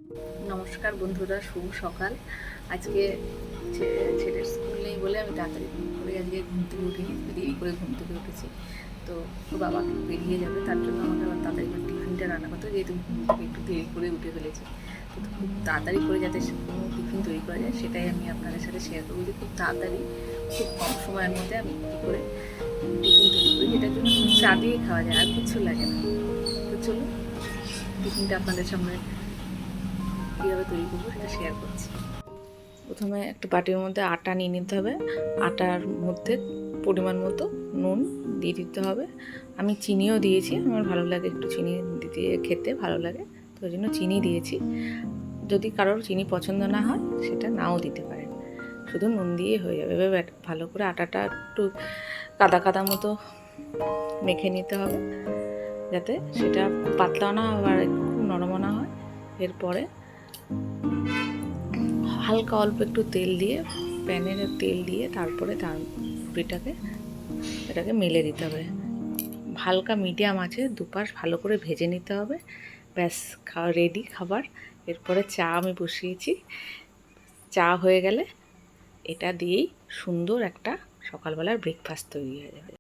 নমস্কার বন্ধুরা, শুভ সকাল। আজকে ছেলের স্কুল নেই বলে আমি তাড়াতাড়ি করে আজকে ঘুম থেকে উঠিনি, দেরি করে ঘুম থেকে উঠেছি। তো বাবা বেরিয়ে যাবে, তার জন্য আমাকে আবার তাড়াতাড়ি করে টিফিনটা রান্না করতে হয়, যেহেতু ঘুম থেকে একটু দেরি করে উঠে ফেলেছি। তো খুব তাড়াতাড়ি করে যাতে কোনো টিফিন তৈরি করা যায় সেটাই আমি আপনাদের সাথে শেয়ার করবো, যে খুব তাড়াতাড়ি খুব কম সময়ের মধ্যে আমি কী করে টিফিন তৈরি করি, যেটার জন্য চা দিয়ে খাওয়া যায়, আর কিছু লাগে না। তো চলুন টিফিনটা আপনাদের সামনে কীভাবে তৈরি করবো সেটা শেয়ার করছি। প্রথমে একটা বাটির মধ্যে আটা নিয়ে নিতে হবে। আটার মধ্যে পরিমাণ মতো নুন দিয়ে দিতে হবে। আমি চিনিও দিয়েছি, আমার ভালো লাগে একটু চিনি দিতে, খেতে ভালো লাগে, তো ওই জন্য চিনি দিয়েছি। যদি কারোর চিনি পছন্দ না হয় সেটা নাও দিতে পারেন, শুধু নুন দিয়ে হয়ে যাবে। এবার ভালো করে আটাটা একটু কাদা কাদা মতো মেখে নিতে হবে, যাতে সেটা পাতলাও না আবার খুব নরমও না হয়। এরপরে হালকা অল্প একটু তেল দিয়ে, প্যানের তেল দিয়ে তারপরে তার এটাকে মেলে দিতে হবে। হালকা মিডিয়াম আছে, দুপাশ ভালো করে ভেজে নিতে হবে। ব্যাস, রেডি খাবার। এরপরে চা আমি বসিয়েছি, চা হয়ে গেলে এটা দিয়েই সুন্দর একটা সকালবেলার ব্রেকফাস্ট তৈরি হয়ে যাবে।